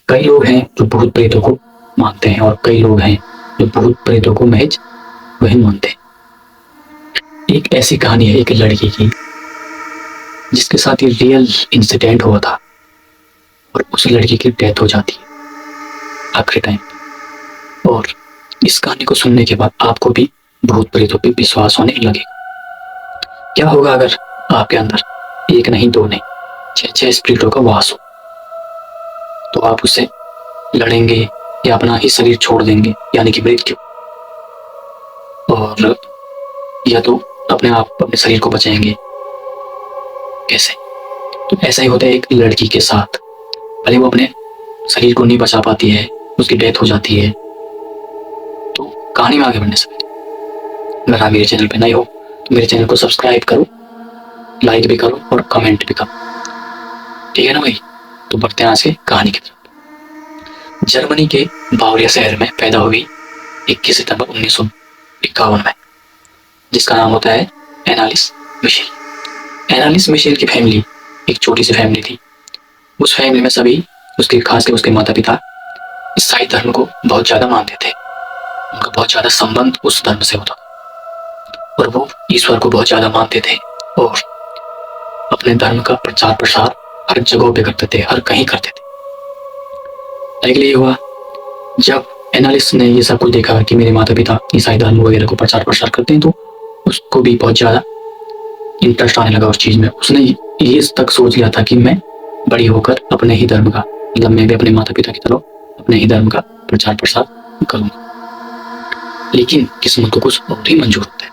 कई लोग हैं जो भूत प्रेतों को मानते हैं और कई लोग हैं जो भूत प्रेतों को महज वही मानते हैं। एक ऐसी कहानी है एक लड़की की जिसके साथ ये रियल इंसिडेंट हुआ था और उस लड़की की डेथ हो जाती है आखिरी टाइम पे। और इस कहानी को सुनने के बाद आपको भी भूत प्रेतों पे विश्वास होने लगेगा। क्या होगा अगर आपके अंदर एक नहीं दो नहीं 6 स्पिरिटों का वास हो, तो आप उससे लड़ेंगे या अपना ही शरीर छोड़ देंगे यानी कि मृत्यु, और या तो अपने आप अपने शरीर को बचाएंगे। कैसे? तो ऐसा ही होता है एक लड़की के साथ। भले वो अपने शरीर को नहीं बचा पाती है, उसकी डेथ हो जाती है। तो कहानी में आगे बढ़ने से पहले अगर आप मेरे चैनल पे नए हो तो मेरे चैनल को सब्सक्राइब करो, लाइक भी करो और कमेंट भी करो, ठीक है ना भाई? तो बढ़ते हैं आज की कहानी की तरफ। जर्मनी के बावरिया शहर में पैदा हुई 21 सितंबर 1951 में, जिसका नाम होता है एनालिस मिशेल। एनालिस मिशेल की फैमिली एक छोटी सी फैमिली थी। उस फैमिली में सभी खास कर उसके माता पिता ईसाई धर्म को बहुत ज्यादा मानते थे। उनका बहुत ज्यादा संबंध उस धर्म से होता और वो ईश्वर को बहुत ज्यादा मानते थे और अपने धर्म का प्रचार प्रसार हर जगह पे करते थे, हर कहीं करते थे। लेकिन ये हुआ जब एनालिस ने ये सब कुछ देखा कि मेरे माता पिता ईसाई धर्म वगैरह को प्रचार प्रसार करते हैं, तो उसको भी बहुत ज्यादा इंटरेस्ट आने लगा उस चीज में। उसने ये तक सोच लिया था कि मैं बड़ी होकर अपने ही धर्म का, मतलब मैं भी अपने माता पिता की तरह अपने ही धर्म का प्रचार प्रसार करूंगा। लेकिन किस्मत को कुछ और ही मंजूर होता है।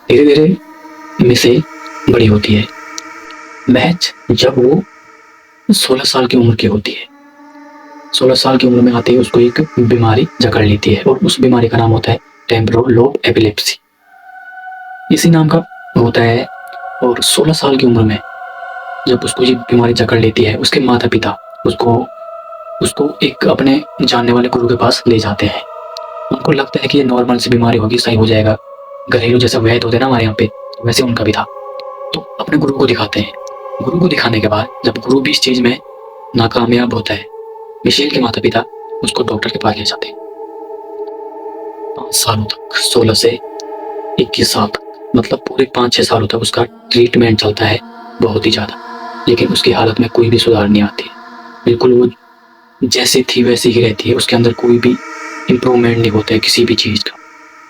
धीरे धीरे मिसे बड़ी होती है। महज जब वो 16 साल की उम्र की होती है, 16 साल की उम्र में आते ही उसको एक बीमारी जकड़ लेती है और उस बीमारी का नाम होता है टेम्पोरल लोब एपिलेप्सी, इसी नाम का होता है। और 16 साल की उम्र में जब उसको ये बीमारी जकड़ लेती है, उसके माता पिता उसको एक अपने जानने वाले गुरु के पास ले जाते हैं। उनको लगता है कि ये नॉर्मल सी बीमारी होगी, सही हो जाएगा, घरेलू जैसे वैद्य होते हैं ना हमारे यहाँ पे, वैसे उनका भी था। तो अपने गुरु को दिखाते हैं। गुरु को दिखाने के बाद जब गुरु भी इस चीज में नाकामयाब होता है, मिशेल के माता पिता उसको डॉक्टर के पास ले जाते हैं। 5 सालों तक, 16 से 21 साल तक, मतलब पूरे 5-6 सालों तक उसका ट्रीटमेंट चलता है बहुत ही ज्यादा। लेकिन उसकी हालत में कोई भी सुधार नहीं आती है। बिल्कुल वो जैसी थी वैसी ही रहती है। उसके अंदर कोई भी इम्प्रूवमेंट नहीं होता है किसी भी चीज का।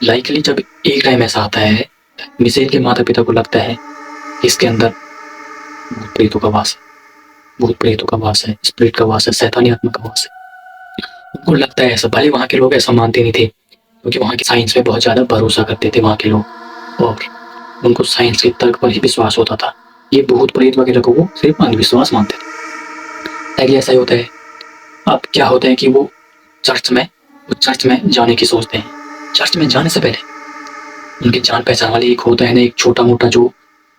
लाइकली जब एक टाइम ऐसा आता है, मिशेल के माता पिता को लगता है कि इसके अंदर भूत प्रेतों का वास है, भूत प्रेतों का वास है, स्पिरिट का वास है, शैतानी आत्मा का वास है। उनको लगता है ऐसा। भले वहाँ के लोग ऐसा मानते नहीं थे, क्योंकि वहाँ की साइंस पे बहुत ज्यादा भरोसा करते थे वहाँ के लोग और उनको साइंस के तर्क पर ही विश्वास होता था। ये भूत प्रेत वगैरह को वो सिर्फ अंधविश्वास मानते थे। ताकि ऐसा ही होता है। अब क्या होता है कि वो चर्च में जाने की सोचते हैं। चर्च में जाने से पहले उनके जान पहचान वाले एक होता है ना, एक छोटा मोटा जो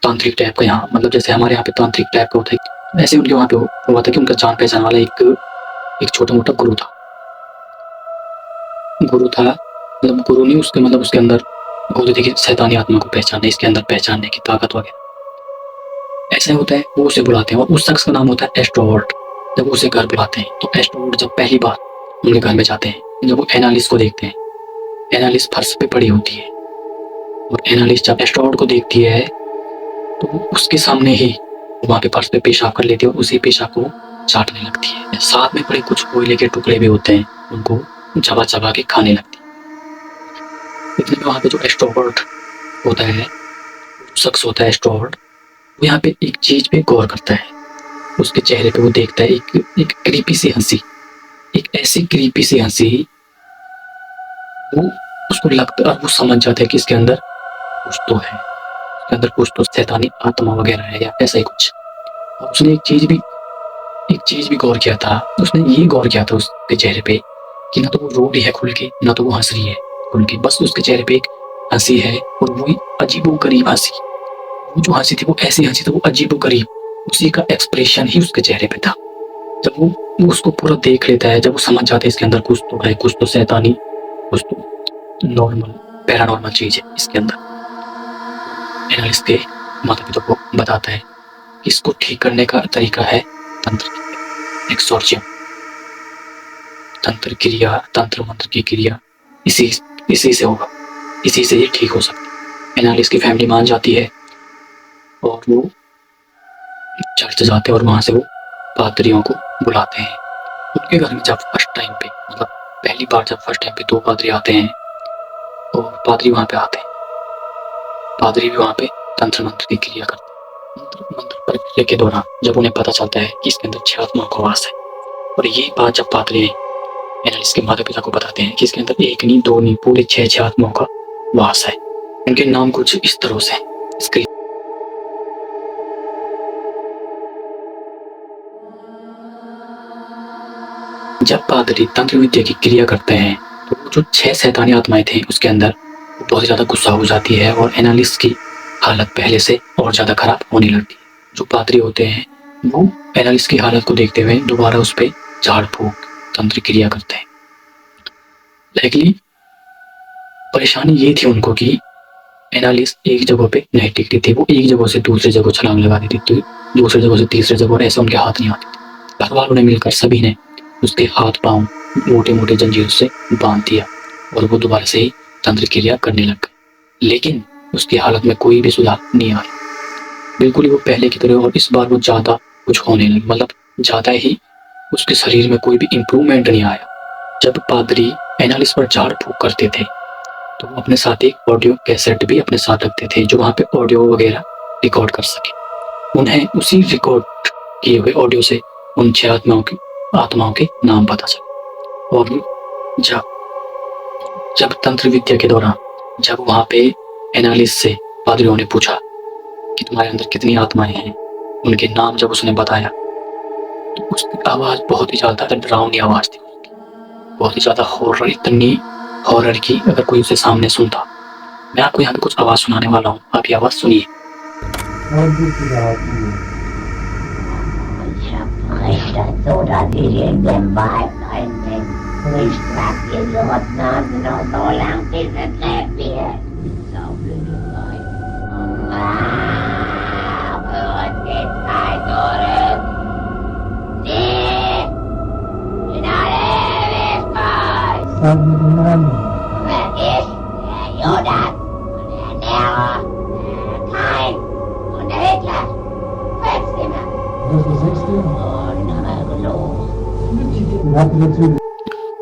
तांत्रिक टाइप का, यहाँ मतलब जैसे हमारे यहाँ पे तांत्रिक टाइप का होता है, ऐसे उनके वहाँ पे हुआ था कि उनका जान पहचान वाला एक छोटा मोटा गुरु था। मतलब गुरु नहीं, उसके मतलब उसके अंदर बोलते थे कि शैतानी आत्मा को पहचानने, इसके अंदर पहचानने की ताकत वगैरह। ऐसा होता है। वो उसे बुलाते हैं और उस शख्स का नाम होता है एस्ट्रोवर्ट। जब उसे घर बुलाते हैं तो एस्ट्रोवर्ट जब पहली बार उनके घर में जाते हैं, जब वो एनालिस को देखते हैं, एनालिस फर्श पे पड़ी होती है और एनालिस जब एस्ट्रोवर्ट को देखती है तो वो उसके सामने ही वहाँ पे फर्श पे पेशाब कर लेती है और उसी पेशाब को चाटने लगती है। साथ में पड़े कुछ कोयले के टुकड़े भी होते हैं, उनको चबा चबा के खाने लगती है। इतने में वहाँ पे जो एस्ट्रोवर्ट होता है, शख्स होता है एस्ट्रोवर्ट, वो यहाँ पे एक चीज पे गौर करता है। उसके चेहरे पे वो देखता है एक क्रीपी सी हंसी, एक ऐसी क्रीपी सी हंसी। वो उसको लगता है, वो समझ जाता है कि इसके अंदर कुछ तो है, इसके अंदर कुछ तो शैतानी आत्मा वगैरह है या ऐसा ही कुछ। और उसने एक चीज भी गौर किया था। उसने ये गौर किया था उसके चेहरे पे कि ना तो वो रो रही है खुल के, ना तो वो हंस रही है खुल के, बस उसके चेहरे पे एक हंसी है और वो अजीबोगरीब हंसी। वो जो हंसी थी वो ऐसी हंसी थी, वो अजीबोगरीब, उसी का एक्सप्रेशन ही उसके चेहरे पे था। जब वो उसको पूरा देख लेता है, जब वो समझ जाता है इसके अंदर कुछ तो है, कुछ तो शैतानी, कुछ तो नॉर्मल पैरानॉर्मल चीज है इसके अंदर। एनालिस्ट के माता पिता को बताता है कि इसको ठीक करने का तरीका है तंत्र, एक्सोर्सियम। तंत्र मंत्र की क्रिया इसी से होगा, इसी से ये ठीक हो सकता है। एनालिस की फैमिली मान जाती है और वो चर्च जाते हैं और वहां से वो पादरियों को बुलाते हैं। उनके घर में जब फर्स्ट टाइम पे, मतलब पहली बार जब फर्स्ट टाइम पे 2 पादरी आते हैं और पादरी वहां पे आते हैं, पादरी भी वहां पे तंत्र मंत्र की क्रिया करते हैं। मंत्र प्रक्रिया के दौरान जब उन्हें पता चलता है कि इसके अंदर 6 आत्माओं का वास है, और ये बात जब पादरी एनालिस के माता पिता को बताते हैं कि इसके अंदर 1 नहीं 2 नहीं पूरे 6 आत्माओं का वास है। उनके नाम कुछ इस तरह से स्क्रीन। जब पादरी तंत्र विद्या की क्रिया करते हैं तो जो 6 शैतानी आत्माएं थी उसके अंदर बहुत ज्यादा गुस्सा हो जाती है और एनालिस की हालत पहले से और ज्यादा खराब होने लगती है। जो पादरी होते हैं वो एनालिस की हालत को देखते हुए दोबारा उस पर झाड़ फूक तंत्र क्रिया करते हैं। लेकिन परेशानी ये थी उनको कि एनालिस एक जगह पे नहीं टिकती थी, वो एक जगह से दूसरी जगह छलांग लगा देती थी, दूसरी जगह से तीसरी जगह, और ऐसे उनके हाथ नहीं आते थे। घर वालों ने मिलकर सभी ने उसके हाथ पांव मोटे मोटे जंजीरों से बांध दिया और वो दोबारा से ही तंत्र क्रिया करने लग गए। लेकिन उसकी हालत में कोई भी सुधार नहीं आया, बिल्कुल ही वो पहले की तरह। और इस बार वो ज्यादा कुछ होने लगी, मतलब ज्यादा ही उसके शरीर में कोई भी इम्प्रूवमेंट नहीं आया। जब पादरी एनालिस पर झाड़ फूक करते थे तो वो अपने साथ एक ऑडियो कैसेट भी अपने साथ रखते थे जो वहां पे ऑडियो वगैरह रिकॉर्ड कर सके। उन्हें उसी रिकॉर्ड किए हुए ऑडियो से उन 6 आत्माओं के नाम पता चले। और जब तंत्र विद्या के दौरान जब वहां पे एनालिस से पादरियों ने पूछा कि तुम्हारे अंदर कितनी आत्माएं हैं, उनके नाम जब उसने बताया तो उसकी आवाज बहुत ही ज्यादा डरावनी आवाज थी, बहुत ही ज्यादा हॉरर, इतनी हॉरर की अगर कोई उसे सामने सुनता। मैं आपको यहाँ पे कुछ आवाज सुनाने वाला हूँ, आप ये आवाज सुनिए।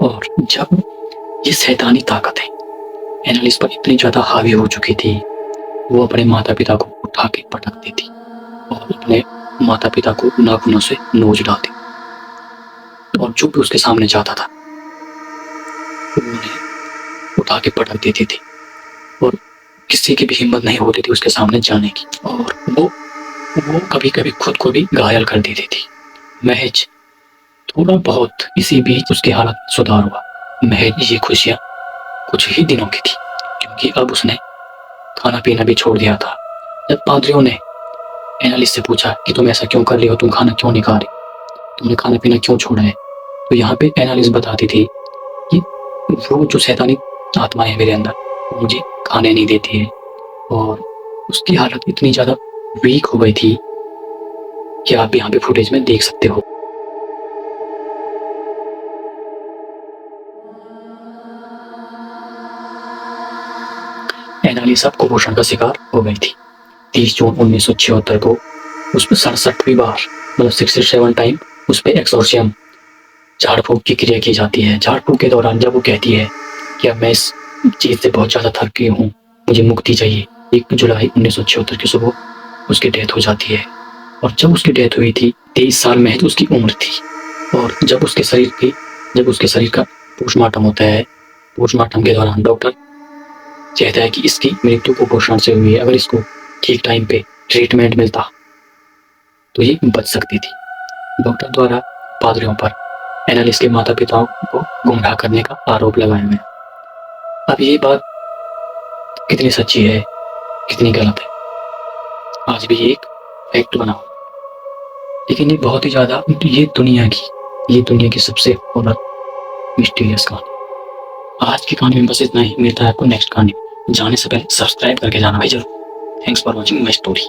और जब ये शैतानी ताकतें एनालिस पर इतनी ज्यादा हावी हो चुकी थी, वो अपने माता पिता को उठा के पटकती थी और अपने माता पिता को नाखूनों से नोच डालती, और जो भी उसके सामने जाता था उन्हें उठा के पटक देती थी और किसी की भी हिम्मत नहीं होती थी उसके सामने जाने की। और वो कभी कभी खुद को भी घायल कर देती थी। महज थोड़ा बहुत इसी बीच उसकी हालत सुधार हुआ। महज ये खुशियां कुछ ही दिनों की थी, क्योंकि अब उसने खाना पीना भी छोड़ दिया था। जब पादरियों ने एनालिस से पूछा कि तुम ऐसा क्यों कर रही हो, तुम खाना क्यों नहीं खा रही, तुमने खाना पीना क्यों छोड़ा है, तो यहाँ पे एनालिस बताती थी कि वो जो शैतानी आत्मा है मेरे अंदर, वो मुझे खाने नहीं देती है। और उसकी हालत इतनी ज्यादा वीक हो गई थी कि आप यहाँ पे फुटेज में देख सकते हो। एनालिस अब कुपोषण का शिकार हो गई थी। 30 जून 1976 को उस पर 67वीं बार, मतलब 67 टाइम उस पर एक्सोर्सियम झाड़ फूक की क्रिया की जाती है। झाड़ फूक के दौरान जब वो कहती है कि अब मैं इस चीज से बहुत ज्यादा थक गई हूँ, मुझे मुक्ति चाहिए, 1 जुलाई 1976 की सुबह उसकी डेथ हो जाती है। और जब उसकी डेथ हुई थी 23 साल महज उसकी उम्र थी। और जब उसके शरीर का पोस्टमार्टम होता है, पोस्टमार्टम के दौरान डॉक्टर कहता है कि इसकी मृत्यु कुपोषण से हुई है, अगर इसको ठीक टाइम पे ट्रीटमेंट मिलता तो ये बच सकती थी। डॉक्टर द्वारा पादरियों पर एनालिस के माता पिताओं को गुमराह करने का आरोप लगाया गया। अब ये बात कितनी सच्ची है, कितनी गलत है, आज भी एक फैक्ट बना हुआ। लेकिन ये बहुत ही ज्यादा ये दुनिया की सबसे हॉरर मिस्टीरियस कहानी। आज की कहानी में बस इतना ही, मिलता है आपको नेक्स्ट कहानी। जाने से पहले सब्सक्राइब करके जाना भाई जरूर। Thanks for watching my story.